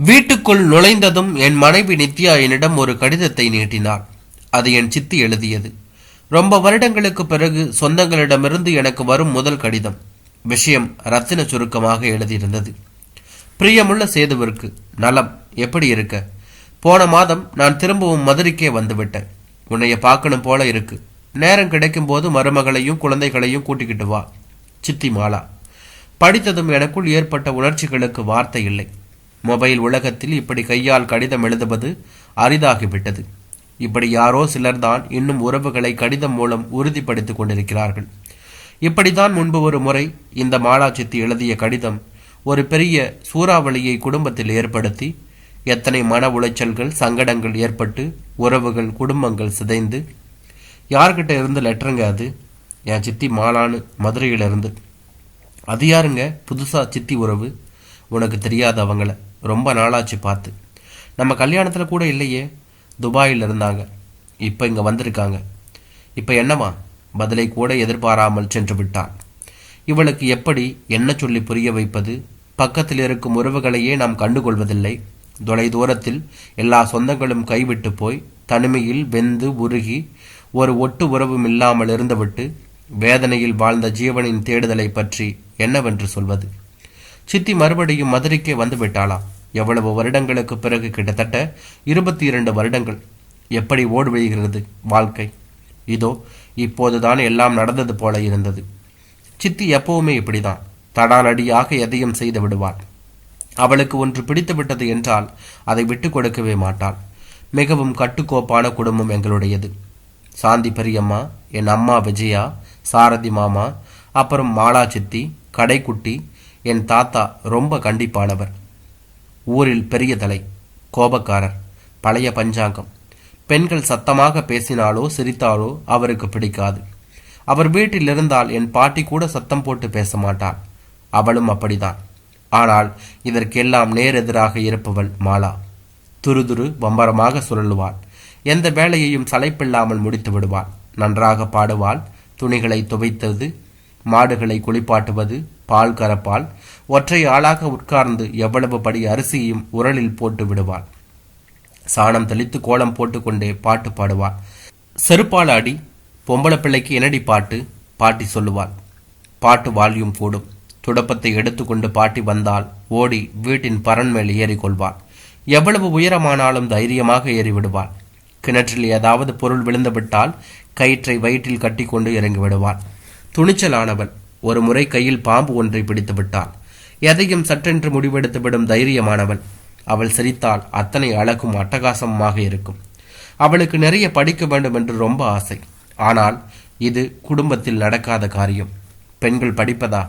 வீட்டுக்குள் நுழைந்ததும் என் மனைவி நித்யா என்னிடம் ஒரு கடிதத்தை நீட்டினாள். அது என் சித்தி எழுதியது. ரொம்ப வருடங்களுக்கு பிறகு சொந்தங்களிடமிருந்து எனக்கு வரும் முதல் கடிதம். விஷயம் ரத்தின சுருக்கமாக எழுதியிருந்தது. பிரியமுள்ள சேதுவிற்கு, நலம், எப்படி இருக்க? போன மாதம் நான் திரும்பவும் மதுரைக்கே வந்துவிட்டேன். உன்னைய பார்க்கணும் போல இருக்கு. நேரம் கிடைக்கும் போது மருமகளையும் குழந்தைகளையும் கூட்டிக்கிட்டு வா. சித்தி மாலா. படித்ததும் எனக்குள் ஏற்பட்ட உணர்ச்சிகளுக்கு வார்த்தை இல்லை. மொபைல் உலகத்தில் இப்படி கையால் கடிதம் எழுதுவது அரிதாகிவிட்டது. இப்படி யாரோ சிலர்தான் இன்னும் உறவுகளை கடிதம் மூலம் உறுதிப்படுத்திக் கொண்டிருக்கிறார்கள். இப்படித்தான் முன்பு ஒரு முறை இந்த மாலா சித்தி எழுதிய கடிதம் ஒரு பெரிய சூறாவளியை குடும்பத்தில் ஏற்படுத்தி எத்தனை மன உளைச்சல்கள், சங்கடங்கள் ஏற்பட்டு உறவுகள், குடும்பங்கள் சிதைந்து. யார்கிட்ட இருந்து லெட்டருங்க அது? என் சித்தி மாலான்னு மதுரையிலிருந்து. அது யாருங்க புதுசா சித்தி உறவு? உனக்கு தெரியாத அவங்கள, ரொம்ப நாளாச்சு பார்த்து. நம்ம கல்யாணத்தில் கூட இல்லையே. துபாயில் இருந்தாங்க, இப்போ இங்கே வந்திருக்காங்க. இப்போ என்னவா? பதிலை கூட எதிர்பாராமல் சென்று விட்டான். இவளுக்கு எப்படி என்ன சொல்லி புரிய வைப்பது? பக்கத்தில் இருக்கும் உறவுகளையே நாம் கண்டுகொள்வதில்லை. தொலை தூரத்தில் எல்லா சொந்தங்களும் கைவிட்டு போய் தனிமையில் வெந்து உருகி ஒரு ஒட்டு உறவும் இல்லாமல் இருந்துவிட்டு வேதனையில் வாழ்ந்த ஜீவனின் தேடுதலை பற்றி என்னவென்று சொல்வது? சித்தி மறுபடியும் மதுரைக்கே வந்து விட்டாளா? எவ்வளவு வருடங்களுக்கு பிறகு, கிட்டத்தட்ட 22 வருடங்கள். எப்படி ஓடி விழுகிறது வாழ்க்கை! இதோ இப்போதுதான் எல்லாம் நடந்தது போல இருந்தது. சித்தி எப்பவுமே இப்படிதான், தடாலடியாக எதையும் செய்து விடுவாள். அவளுக்கு ஒன்று பிடித்து விட்டது என்றால் அதை விட்டு கொடுக்கவே மாட்டாள். மிகவும் கட்டுக்கோப்பான குடும்பம் எங்களுடையது. சாந்தி பெரியம்மா, என் அம்மா விஜயா, சாரதி மாமா, அப்புறம் மாலா சித்தி, கடைக்குட்டி, என் தாத்தா ரொம்ப கண்டிப்பானவர். ஊரில் பெரிய தலை, கோபக்காரர், பழைய பஞ்சாங்கம். பெண்கள் சத்தமாக பேசினாலோ சிரித்தாலோ அவருக்கு பிடிக்காது. அவர் வீட்டில் இருந்தால் என் பாட்டி கூட சத்தம் போட்டு பேச மாட்டாள். அவளும் அப்படிதான். ஆனால் இதற்கெல்லாம் நேரெதிராக இருப்பவள் மாலா. துருதுரு வம்பரமாக சுழலுவாள். எந்த வேலையையும் சளைப்பில்லாமல் முடித்து விடுவாள். நன்றாக பாடுவாள். துணிகளை துவைத்தது, மாடுகளை குளிப்பாட்டுவது, பால் கறப்பால், ஒற்றை ஆளாக உட்கார்ந்து எவ்வளவு படி அரிசியையும் உரலில் போட்டு விடுவாள். சாணம் தெளித்து கோலம் போட்டுக்கொண்டே பாட்டு பாடுவாள். செருப்பால் அடி, பொம்பளை பிள்ளைக்கு என்னடி பாட்டு? பாட்டி சொல்லுவாள். பாட்டு வால்யூம் கூடும். துடப்பத்தை எடுத்துக்கொண்டு பாட்டி வந்தால் ஓடி வீட்டின் பரன் மேல் ஏறிக்கொள்வாள். எவ்வளவு உயரமானாலும் தைரியமாக ஏறிவிடுவாள். கிணற்றில் ஏதாவது பொருள் விழுந்துவிட்டால் கயிற்றை வயிற்றில் கட்டி கொண்டு இறங்கி விடுவாள். துணிச்சலானவள். ஒரு முறை கையில் பாம்பு ஒன்றை பிடித்து விட்டாள். எதையும் சற்றென்று முடிவெடுத்து விடும் தைரியமானவள். அவள் சிரித்தால் அத்தனை அழகும் அட்டகாசமாக இருக்கும். அவளுக்கு நிறைய படிக்க வேண்டும் என்று ரொம்ப ஆசை. ஆனால் இது குடும்பத்தில் நடக்காத காரியம். பெண்கள் படிப்பதா?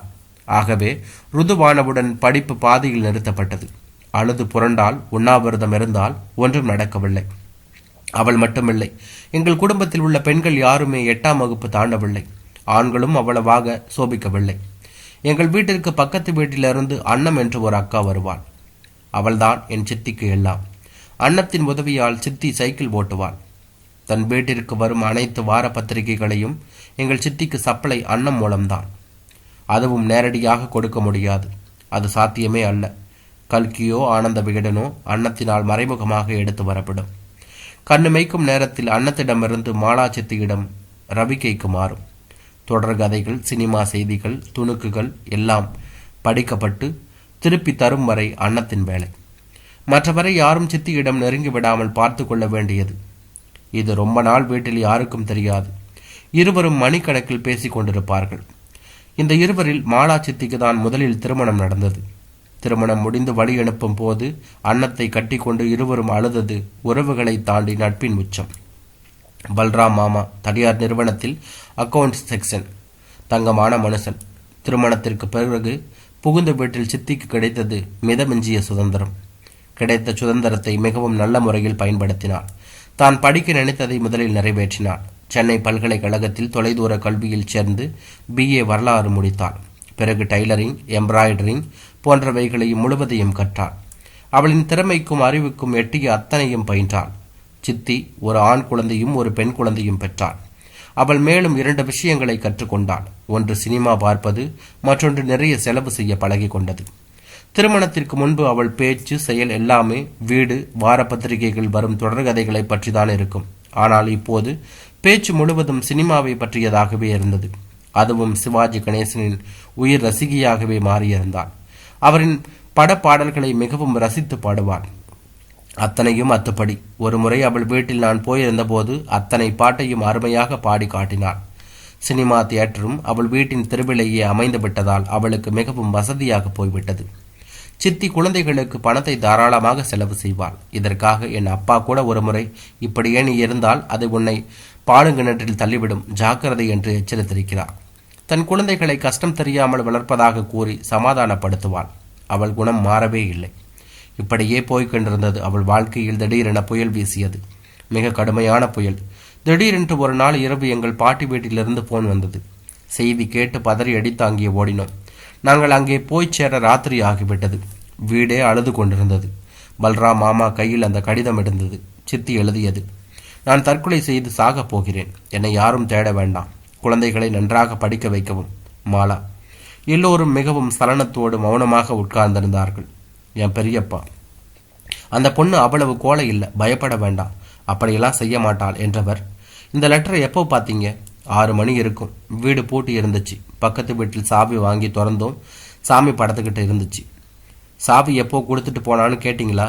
ஆகவே ருதுவானவுடன் படிப்பு பாதியில் நிறுத்தப்பட்டது. அழுது புரண்டால், உண்ணாவிரதம் இருந்தால் ஒன்றும் நடக்கவில்லை. அவள் மட்டுமில்லை, எங்கள் குடும்பத்தில் உள்ள பெண்கள் யாருமே 8ஆம் வகுப்பு தாண்டவில்லை. ஆண்களும் அவ்வளவாக சோபிக்கவில்லை. எங்கள் வீட்டிற்கு பக்கத்து வீட்டிலிருந்து அன்னம் என்று ஒரு அக்கா வருவாள். அவள்தான் என் சித்திக்கு எல்லாம். அன்னத்தின் உதவியால் சித்தி சைக்கிள் ஓட்டுவாள். தன் வீட்டிற்கு வரும் அனைத்து வார பத்திரிகைகளையும் எங்கள் சித்திக்கு சப்ளை அன்னம் மூலம்தான். அதுவும் நேரடியாக கொடுக்க முடியாது. அது சாத்தியமே அல்ல. கல்கியோ ஆனந்த விகடனோ அன்னத்தினால் மறைமுகமாக எடுத்து வரப்படும். கண்ணு மைக்கும் நேரத்தில் அன்னத்திடமிருந்து மாலா சித்தியிடம் ரவிக்கைக்கு மாறும். தொடர்கதைகள், சினிமா செய்திகள், துணுக்குகள் எல்லாம் படிக்கப்பட்டு திருப்பி தரும் வரை அன்னத்தின் வேலை. மற்றவரை யாரும் சித்தியிடம் நெருங்கி விடாமல் பார்த்து கொள்ள வேண்டியது. இது ரொம்ப நாள் வீட்டில் யாருக்கும் தெரியாது. இருவரும் மணிக்கணக்கில் பேசிக் கொண்டிருப்பார்கள். இந்த இருவரில் மாலா சித்திக்கு தான் முதலில் திருமணம் நடந்தது. திருமணம் முடிந்து வழி அனுப்பும் போது அன்னத்தை கட்டிக்கொண்டு இருவரும் அழுதது உறவுகளை தாண்டி நட்பின் உச்சம். பல்ராம் மாமா தனியார் நிறுவனத்தில் அக்கவுண்ட்ஸ் செக்ஷன். தங்கமான மனுஷன். திருமணத்திற்கு பிறகு புகுந்த வீட்டில் சித்திக்கு கிடைத்தது மிதமிஞ்சிய சுதந்திரம். கிடைத்த சுதந்திரத்தை மிகவும் நல்ல முறையில் பயன்படுத்தினார். தான் படிக்க நினைத்ததை முதலில் நிறைவேற்றினார். சென்னை பல்கலைக்கழகத்தில் தொலைதூர கல்வியில் சேர்ந்து BA வரலாறு முடித்தாள். பிறகு டைலரிங், எம்ப்ராய்டரிங் போன்றவைகளையும் முழுவதையும் கற்றாள். அவளின் திறமைக்கும் அறிவுக்கும் எட்டிய அத்தனையும் பயின்றாள். சித்தி ஒரு ஆண் குழந்தையும் ஒரு பெண் குழந்தையும் பெற்றாள். அவள் மேலும் 2 விஷயங்களை கற்றுக்கொண்டாள். ஒன்று சினிமா பார்ப்பது, மற்றொன்று நிறைய செலவு செய்ய பழகி கொண்டது. திருமணத்திற்கு முன்பு அவள் பேச்சு செயல் எல்லாமே வீடு, வார பத்திரிகைகள் வரும் தொடர்கதைகளை பற்றிதான் இருக்கும். ஆனால் இப்போது பேச்சு முழுவதும் சினிமாவை பற்றியதாகவே இருந்தது. அதுவும் சிவாஜி கணேசனின் உயிர் ரசிகையாகவே மாறியிருந்தாள். அவரின் படப்பாடல்களை மிகவும் ரசித்து பாடுவாள். அத்தனையும் அத்துப்படி. ஒரு முறை அவள் வீட்டில் நான் போயிருந்த போது அத்தனை பாட்டையும் அருமையாக பாடி காட்டினாள். சினிமா தியேட்டரும் அவள் வீட்டின் தெருவிலேயே அமைந்து விட்டதால் அவளுக்கு மிகவும் வசதியாக போய்விட்டது. சித்தி குழந்தைகளுக்கு பணத்தை தாராளமாக செலவு செய்வாள். இதற்காக என் அப்பா கூட ஒரு முறை, இப்படியே நீ இருந்தால் அது உன்னை பாலுங்கிணற்றில் தள்ளிவிடும், ஜாக்கிரதை என்று எச்சரித்திருக்கிறார். தன் குழந்தைகளை கஷ்டம் தெரியாமல் வளர்ப்பதாக கூறி சமாதானப்படுத்துவாள். அவள் குணம் மாறவே இல்லை. இப்படியே போய்கொண்டிருந்தது. அவள் வாழ்க்கையில் திடீரென புயல் வீசியது. மிக கடுமையான புயல். திடீரென்று ஒரு நாள் இரவு எங்கள் பாட்டி வீட்டிலிருந்து போன் வந்தது. செய்தி கேட்டு பதறி அடித்தாங்கிய ஓடினோம். நாங்கள் அங்கே போய் சேர ராத்திரி ஆகிவிட்டது. வீடே அழுது கொண்டிருந்தது. பல்ராம் மாமா கையில் அந்த கடிதம் இருந்தது. சித்தி எழுதியது. நான் தற்கொலை செய்து சாகப் போகிறேன். என்னை யாரும் தேட வேண்டாம். குழந்தைகளை நன்றாக படிக்க வைக்கவும். மாலா. எல்லோரும் மிகவும் சலனத்தோடு மௌனமாக உட்கார்ந்திருந்தார்கள். என் பெரியப்பா, அந்த பொண்ணு அவ்வளவு கோலை இல்லை, பயப்பட வேண்டாம், அப்படியெல்லாம் செய்ய மாட்டாள் என்றவர். இந்த லெட்டரை எப்போ பார்த்தீங்க? 6 மணி இருக்கும். வீடு பூட்டி இருந்துச்சு. பக்கத்து வீட்டில் சாவி வாங்கி திறந்தோம். சாமி படத்துக்கிட்ட இருந்துச்சு. சாவி எப்போ கொடுத்துட்டு போனான்னு கேட்டிங்களா?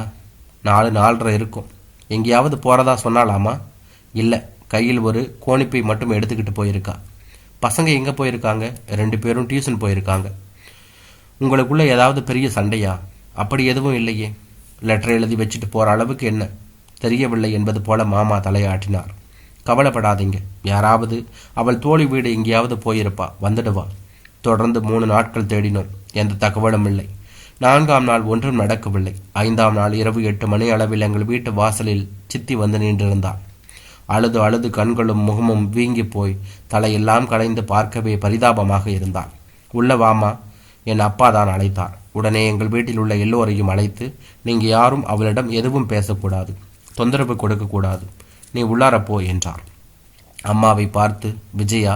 4-4:30 இருக்கும். எங்கேயாவது போகிறதா சொன்னாலாமா? இல்லை, கையில் ஒரு கோணிப்பை மட்டும் எடுத்துக்கிட்டு போயிருக்கா. பசங்க எங்கே போயிருக்காங்க? 2 பேரும் டியூஷன் போயிருக்காங்க. உங்களுக்குள்ள ஏதாவது பெரிய சண்டையா? அப்படி எதுவும் இல்லையே. லெட்டர் எழுதி வச்சுட்டு போகிற அளவுக்கு என்ன? தெரியவில்லை என்பது போல மாமா தலையாட்டினார். கவலைப்படாதீங்க, யாராவது அவள் தோழி வீடு எங்கேயாவது போயிருப்பா, வந்துடுவா. தொடர்ந்து 3 நாட்கள் தேடினோம். எந்த தகவலும் இல்லை. 4ஆம் நாள் ஒன்றும் நடக்கவில்லை. 5ஆம் நாள் இரவு 8 மணி அளவில் எங்கள் வீட்டு வாசலில் சித்தி வந்து நின்றிருந்தாள். அழுது அழுது கண்களும் முகமும் வீங்கி போய் தலையெல்லாம் கலைந்து பார்க்கவே பரிதாபமாக இருந்தாள். உள்ள வாமா, என் அப்பா தான் அழைத்தார். உடனே எங்கள் வீட்டில் உள்ள எல்லோரையும் அழைத்து, நீங்கள் யாரும் அவளிடம் எதுவும் பேசக்கூடாது, தொந்தரவு கொடுக்கக்கூடாது, நீ உள்ளாரப்போ என்றார். அம்மாவை பார்த்து, விஜயா,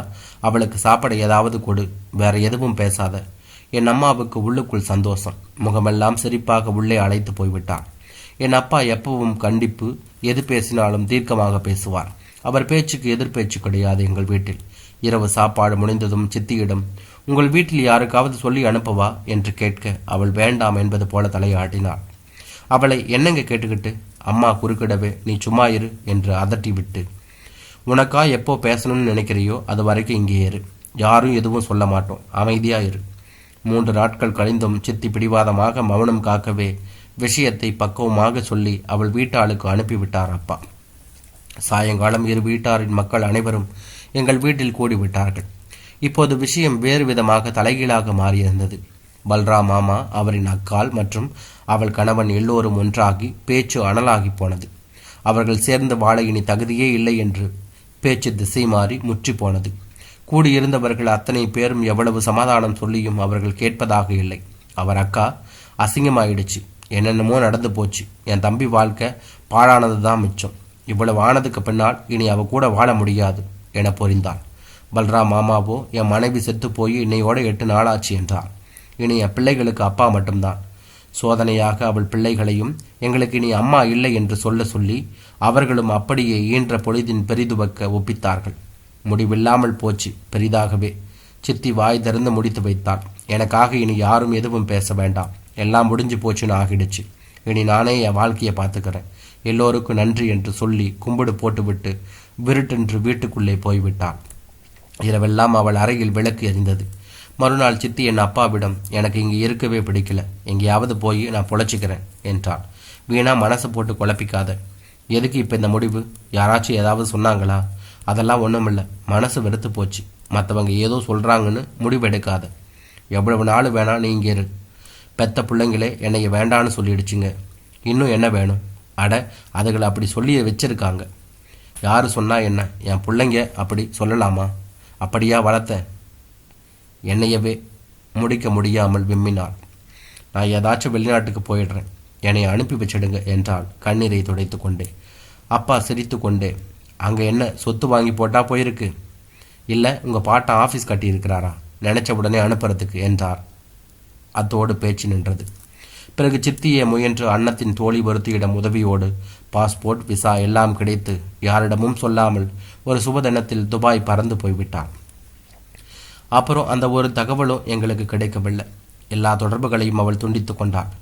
அவளுக்கு சாப்பாடு ஏதாவது கொடு, வேற எதுவும் பேசாத. என் அம்மாவுக்கு உள்ளுக்குள் சந்தோஷம். முகமெல்லாம் சிரிப்பாக உள்ளே அழைத்து போய்விட்டார். என் அப்பா எப்பவும் கண்டிப்பு, எது பேசினாலும் தீர்க்கமாக பேசுவார். அவர் பேச்சுக்கு எதிர்பேச்சு கிடையாது. எங்கள் வீட்டில் இரவு சாப்பாடு முடிந்ததும் சித்தியிடம், உங்கள் வீட்டில் யாருக்காவது சொல்லி அனுப்பவா என்று கேட்க அவள் வேண்டாம் என்பது போல தலையாட்டினாள். அவளை என்னங்க கேட்டுக்கிட்டு? அம்மா குறுக்கிடவே, நீ சும்மா இரு என்று அதட்டி விட்டு, உனக்கா எப்போ பேசணும்னு நினைக்கிறியோ அது வரைக்கும் இங்கே இரு, யாரும் எதுவும் சொல்ல மாட்டோம், அமைதியா இரு. 3 நாட்கள் கழிந்தும் சித்தி பிடிவாதமாக மௌனம் காக்கவே விஷயத்தை பக்குவமாக சொல்லி அவள் வீட்டாளுக்கு அனுப்பிவிட்டார் அப்பா. சாயங்காலம் இரு வீட்டாரின் மக்கள் அனைவரும் எங்கள் வீட்டில் கூடிவிட்டார்கள். இப்போது விஷயம் வேறு விதமாக தலைகீழாக மாறியிருந்தது. பல்ராம் மாமா, அவரின் அக்கால் மற்றும் அவள் கணவன் எல்லோரும் ஒன்றாகி பேச்சு அனலாகி போனது. அவர்கள் சேர்ந்து வாழ இனி தகுதியே இல்லை என்று பேச்சு திசை மாறி முற்றி போனது. கூடியிருந்தவர்கள் அத்தனை பேரும் எவ்வளவு சமாதானம் சொல்லியும் அவர்கள் கேட்பதாக இல்லை. அவர் அக்கா, அசிங்கமாயிடுச்சு, என்னென்னமோ நடந்து போச்சு, என் தம்பி வாழ்க்கை பாழானது தான் மிச்சம், இவ்வளவு ஆனதுக்கு பின்னால் இனி அவ கூட வாழ முடியாது என பொறிந்தாள். பல்ராம் மாமாவோ, என் மனைவி செத்து போய் இன்னையோட 8 நாளாச்சு என்றார். இனி என் பிள்ளைகளுக்கு அப்பா மட்டும்தான். சோதனையாக அவள் பிள்ளைகளையும் எங்களுக்கு இனி அம்மா இல்லை என்று சொல்லி அவர்களும் அப்படியே ஈன்ற பொழுதின் பெரிதுவக்க ஒப்பித்தார்கள். முடிவில்லாமல் போச்சு பெரிதாகவே. சித்தி வாய் திறந்து முடித்து வைத்தாள். எனக்காக இனி யாரும் எதுவும் பேச வேண்டாம், எல்லாம் முடிஞ்சு போச்சுன்னு ஆகிடுச்சு, இனி நானே என் வாழ்க்கையை பார்த்துக்கிறேன், எல்லோருக்கும் நன்றி என்று சொல்லி கும்பிடு போட்டுவிட்டு விருட்டென்று வீட்டுக்குள்ளே போய்விட்டாள். இரவெல்லாம் அவள் அறையில் விளக்கு எரிந்தது. மறுநாள் சித்தி என் அப்பாவிடம், எனக்கு இங்கே இருக்கவே பிடிக்கல, எங்கேயாவது போய் நான் பொழைச்சிக்கிறேன் என்றாள். வீணா மனசை போட்டு குழப்பிக்காத. எதுக்கு இப்போ இந்த முடிவு? யாராச்சும் ஏதாவது சொன்னாங்களா? அதெல்லாம் ஒன்றுமில்லை, மனசு வெறுத்து போச்சு, மற்றவங்க ஏதோ சொல்கிறாங்கன்னு முடிவெடுக்காத. எவ்வளவு நாள் வேணா நீ இங்கே இரு. பெத்த பிள்ளைங்களே என்னைய வேண்டான்னு சொல்லிடுச்சுங்க, இன்னும் என்ன வேணும்? அட, அதுகளை அப்படி சொல்லி வச்சிருக்காங்க. யார் சொன்னா என்ன? என் பிள்ளைங்க அப்படி சொல்லலாமா? அப்படியா வளர்த்தேன்? என்னையவே முடிக்க முடியாமல் விம்மினாள். நான் ஏதாச்சும் வெளிநாட்டுக்கு போயிடுறேன், என்னை அனுப்பி வச்சிடுங்க என்றாள் கண்ணீரை துடைத்து கொண்டே. அப்பா சிரித்து கொண்டே, அங்கே என்ன சொத்து வாங்கி போட்டா போயிருக்கு? இல்லை, உங்கள் பாட்டா ஆஃபீஸ் கட்டியிருக்கிறாரா, நினைச்ச உடனே அனுப்புறதுக்கு என்றார். அத்தோடு பேச்சு நின்றது. பிறகு சித்தியை முயன்று அன்னத்தின் தோழி ஒருத்தியிடம் உதவியோடு பாஸ்போர்ட், விசா எல்லாம் கிடைத்து யாரிடமும் சொல்லாமல் ஒரு சுபதினத்தில் துபாய் பறந்து போய்விட்டான். அப்புறம் அந்த ஒரு தகவலும் எங்களுக்கு கிடைக்கவில்லை. எல்லா தொடர்புகளையும் அவள் துண்டித்து கொண்டாள்.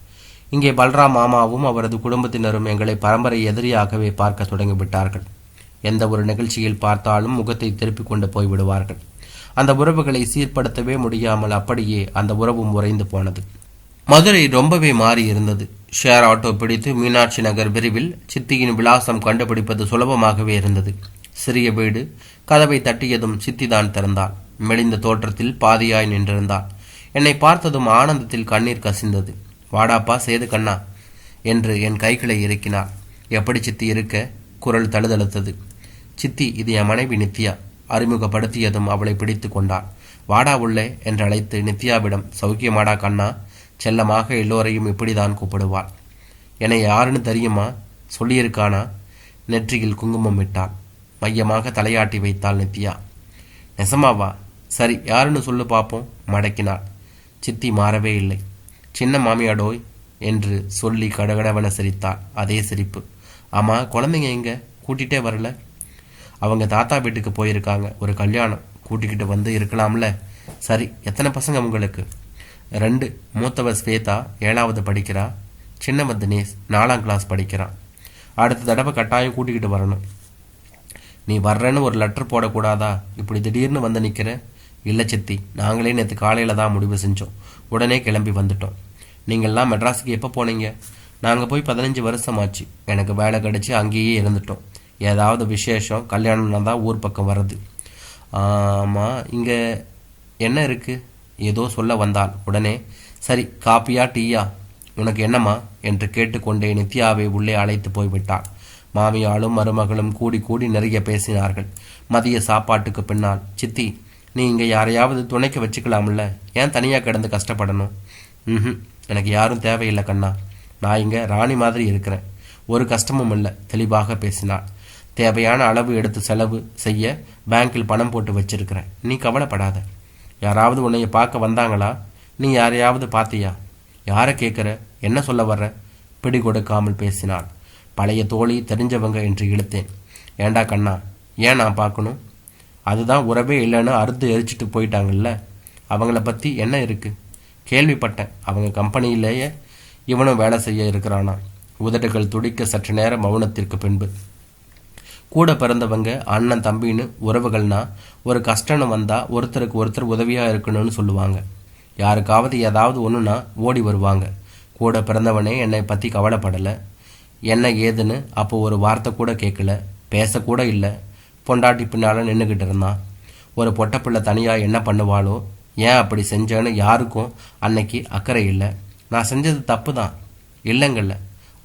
இங்கே பல்ராம் மாமாவும் அவரது குடும்பத்தினரும் எங்களை பரம்பரை எதிரியாகவே பார்க்க தொடங்கிவிட்டார்கள். எந்த ஒரு நிகழ்ச்சியில் பார்த்தாலும் முகத்தை திருப்பிக் கொண்டு போய்விடுவார்கள். அந்த உறவுகளை சீர்படுத்தவே முடியாமல் அப்படியே அந்த உறவும் உறைந்து போனது. மதுரை ரொம்பவே மாறி இருந்தது. ஷேர் ஆட்டோ பிடித்து மீனாட்சி நகர் விரிவில் சித்தியின் விலாசம் கண்டுபிடிப்பது சுலபமாகவே இருந்தது. சிறிய வீடு. கதவை தட்டியதும் சித்திதான் திறந்தாள். மெலிந்த தோற்றத்தில் பாதியாய் நின்றிருந்தாள். என்னை பார்த்ததும் ஆனந்தத்தில் கண்ணீர் கசிந்தது. வாடாப்பா சேது கண்ணா என்று என் கைகளை இறுக்கினாள். எப்படி சித்தி இருக்க? குரல் தழுதழுத்தது. சித்தி, இது என் மனைவி நித்யா. அறிமுகப்படுத்தியதும் அவளை பிடித்து கொண்டாள். வாடா உள்ளே என்று அழைத்து நித்யாவிடம், சௌக்கியமாடா கண்ணா? செல்லமாக எல்லோரையும் இப்படிதான் கூப்பிடுவாள். என்னை யாருன்னு தெரியுமா? சொல்லியிருக்கானா? நெற்றியில் குங்குமம் விட்டாள். மையமாக தலையாட்டி வைத்தாள் நித்யா. நெசமாவா? சரி, யாருன்னு சொல்லு பார்ப்போம் மடக்கினாள். சித்தி மாறவே இல்லை. சின்ன மாமியாடோய் என்று சொல்லி கடகடவன சிரித்தாள். அதே சிரிப்பு. ஆமாம், குழந்தைங்க எங்க? கூட்டிகிட்டே வரல? அவங்க தாத்தா வீட்டுக்கு போயிருக்காங்க. ஒரு கல்யாணம், கூட்டிக்கிட்டு வந்து இருக்கலாம்ல. சரி, எத்தனை பசங்க உங்களுக்கு? 2. மூத்தவ ஸ்வேதா 7வது படிக்கிறா. சின்னவ தினேஷ் 4ஆம் கிளாஸ் படிக்கிறான். அடுத்த தடவை கட்டாயம் கூட்டிக்கிட்டு வரணும். நீ வர்றேன்னு ஒரு லெட்டர் போடக்கூடாதா? இப்படி திடீர்னு வந்து நிற்கிற? இல்லை சித்தி, நாங்களே நேற்று காலையில் தான் முடிவு செஞ்சோம். உடனே கிளம்பி வந்துட்டோம். நீங்கள்லாம் மெட்ராஸுக்கு எப்போ போனீங்க? நாங்கள் போய் 15 வருஷம் ஆச்சு. எனக்கு வேலை கிடச்சி அங்கேயே இருந்துட்டோம். ஏதாவது விசேஷம் கல்யாணம்னா தான் ஊர் பக்கம் வர்றது. ஆமாம், இங்கே என்ன இருக்குது? ஏதோ சொல்ல வந்தாள். உடனே, சரி, காப்பியா டீயா உனக்கு என்னம்மா என்று கேட்டுக்கொண்டே நித்யாவை உள்ளே அழைத்து போய்விட்டாள். மாமியாளும் மருமகளும் கூடி கூடி நிறைய பேசினார்கள். மதிய சாப்பாட்டுக்கு பின்னால், சித்தி, நீ இங்கே யாரையாவது துணைக்க வச்சுக்கலாம்ல, ஏன் தனியாக கிடந்து கஷ்டப்படணும்? எனக்கு யாரும் தேவையில்லை கண்ணா. நான் இங்கே ராணி மாதிரி இருக்கிறேன். ஒரு கஷ்டமும் இல்லை, தெளிவாக பேசினாள். தேவையான அளவு எடுத்து செலவு செய்ய பேங்கில் பணம் போட்டு வச்சிருக்கிறேன். நீ கவலைப்படாத. யாராவது உன்னைய பார்க்க வந்தாங்களா? நீ யாரையாவது பார்த்தியா? யாரை கேட்குற? என்ன சொல்ல வர்ற? பிடி கொடுக்காமல் பேசினாள். பழைய தோழி, தெரிஞ்சவங்க என்று இழுத்தேன். ஏண்டா கண்ணா, ஏன் நான் பார்க்கணும்? அதுதான் உறவே இல்லைன்னு அறுத்து எரிச்சிட்டு போயிட்டாங்கல்ல. அவங்கள பற்றி என்ன இருக்குது? கேள்விப்பட்டேன். அவங்க கம்பெனியிலேயே இவனும் வேலை செய்ய இருக்கிறானா? உதடுகள் துடிக்க சற்று நேரம் மௌனத்திற்கு பின்பு, கூட பிறந்தவங்க அண்ணன் தம்பின்னு உறவுகள்னா ஒரு கஷ்டம்னு வந்தால் ஒருத்தருக்கு ஒருத்தர் உதவியாக இருக்கணும்னு சொல்லுவாங்க. யாருக்காவது ஏதாவது ஒன்றுனா ஓடி வருவாங்க. கூட பிறந்தவனே என்னை பற்றி கவலைப்படலை. என்ன ஏதுன்னு அப்போ ஒரு வார்த்தை கூட கேட்கல, பேசக்கூட இல்லை. பொண்டாட்டி பின்னால் நின்றுக்கிட்டு இருந்தான். ஒரு பொட்டப்பிள்ளை தனியாக என்ன பண்ணுவாளோ, ஏன் அப்படி செஞ்சேன்னு யாருக்கும் அன்னைக்கு அக்கறை இல்லை. நான் செஞ்சது தப்பு தான் இல்லைங்கல்ல.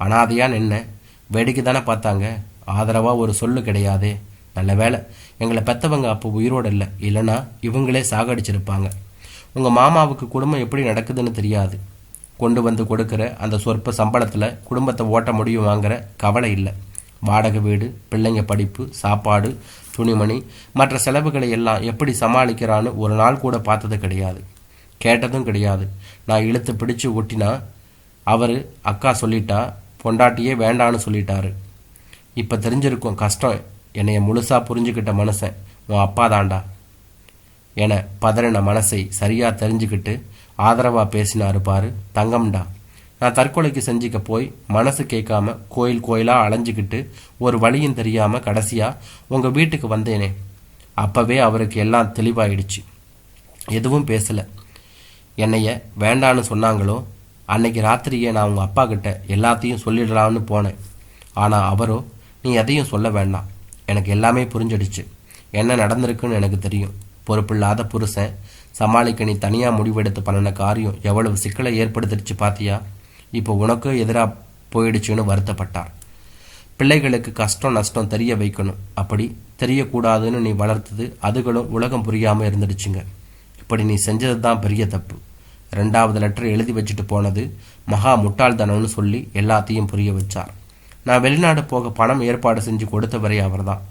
அனாதையாக நின்ன வேடிக்கை தானே பார்த்தாங்க. ஆதரவாக ஒரு சொல்லு கிடையாதே. நல்ல வேலை எங்களை பெற்றவங்க அப்போ உயிரோடு இல்லை, இல்லைன்னா இவங்களே சாகடிச்சிருப்பாங்க. உங்கள் மாமாவுக்கு குடும்பம் எப்படி நடக்குதுன்னு தெரியாது. கொண்டு வந்து கொடுக்குற அந்த சொற்ப சம்பளத்தில் குடும்பத்தை ஓட்ட முடியுமாங்கிற கவலை இல்லை. வாடகை வீடு, பிள்ளைங்க படிப்பு, சாப்பாடு, துணிமணி, மற்ற செலவுகளை எல்லாம் எப்படி சமாளிக்கிறான்னு ஒரு நாள் கூட பார்த்தது கிடையாது, கேட்டதும் கிடையாது. நான் இழுத்து பிடிச்சு ஒட்டினா அவர் அக்கா சொல்லிட்டா, பொண்டாட்டியே வேண்டான்னு சொல்லிட்டாரு. இப்போ தெரிஞ்சிருக்கும் கஷ்டம். என்னைய முழுசாக புரிஞ்சுக்கிட்ட மனுஷன் உன் அப்பா தாண்டா என பதறின மனசை சரியாக தெரிஞ்சுக்கிட்டு ஆதரவாக பேசினாரு பாரு தங்கம்டா. நான் தற்கொலைக்கு செஞ்சுக்க போய் மனசு கேட்காம கோயில் கோயிலாக அலைஞ்சிக்கிட்டு ஒரு வழியும் தெரியாமல் கடைசியாக உங்கள் வீட்டுக்கு வந்தேனே. அப்போவே அவருக்கு எல்லாம் தெளிவாயிடுச்சு. எதுவும் பேசலை. என்னைய வேண்டான்னு சொன்னாங்களோ அன்னைக்கு ராத்திரியே நான் உங்கள் அப்பா கிட்ட எல்லாத்தையும் சொல்லிடலான்னு போனேன். ஆனால் அவரோ, நீ எதையும் சொல்ல வேண்டாம், எனக்கு எல்லாமே புரிஞ்சிடுச்சு, என்ன நடந்திருக்குன்னு எனக்கு தெரியும். பொறுப்பில்லாத புருஷன் சமாளிக்க நீ தனியாக முடிவெடுத்து பண்ணின காரியம் எவ்வளவு சிக்கலை ஏற்படுத்திடுச்சு பாத்தியா? இப்போ உனக்கு எதிராக போயிடுச்சுன்னு வருத்தப்பட்டார். பிள்ளைகளுக்கு கஷ்டம் நஷ்டம் தெரிய வைக்கணும், அப்படி தெரியக்கூடாதுன்னு நீ வளர்த்தது அதுகளும் உலகம் புரியாமல் இருந்துடுச்சுங்க. இப்படி நீ செஞ்சது தான் பெரிய தப்பு. 2வது லெட்டர் எழுதி வச்சுட்டு போனது மகா முட்டாள்தனம்னு சொல்லி எல்லாத்தையும் புரிய வச்சார். நான் வெளிநாடு போக பணம் ஏற்பாடு செஞ்சு கொடுத்தவரே அவர் தான்.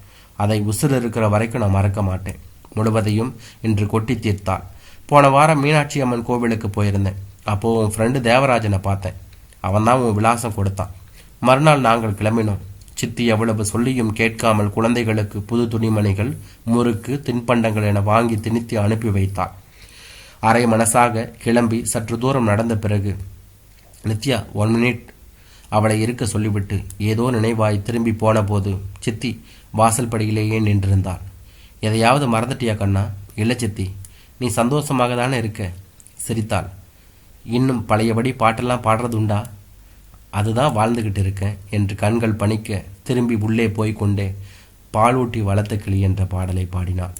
அதை உசுறு இருக்கிற வரைக்கும் நான் மறக்க மாட்டேன். முழுவதையும் இன்று கொட்டி தீர்த்தாள். போன வாரம் மீனாட்சி அம்மன் கோவிலுக்கு போயிருந்தேன். அப்போது உன் ஃப்ரெண்டு தேவராஜனை பார்த்தேன். அவன்தான் உன் விலாசம் கொடுத்தான். மறுநாள் நாங்கள் கிளம்பினோம். சித்தி எவ்வளவு சொல்லியும் கேட்காமல் குழந்தைகளுக்கு புது துணிமணிகள், முறுக்கு, தின்பண்டங்கள் என வாங்கி திணித்து அனுப்பி வைத்தாள். அரை மனசாக கிளம்பி சற்று தூரம் நடந்த பிறகு, நித்யா 1 மினிட் அவளை இருக்க சொல்லிவிட்டு ஏதோ நினைவாய் திரும்பி போன போது சித்தி வாசல் படியிலேயே நின்றிருந்தாள். எதையாவது மறந்துட்டியா கண்ணா? இல்லை சித்தி, நீ சந்தோஷமாக தானே இருக்க. சிரித்தாள். இன்னும் பழையபடி பாட்டெல்லாம் பாடுறதுண்டா? அதுதான் வாழ்ந்துகிட்டு இருக்கேன் என்று கண்கள் பணிக்க திரும்பி உள்ளே போய்கொண்டே பாலூட்டி வளர்த்த கிளி என்ற பாடலை பாடினாள்.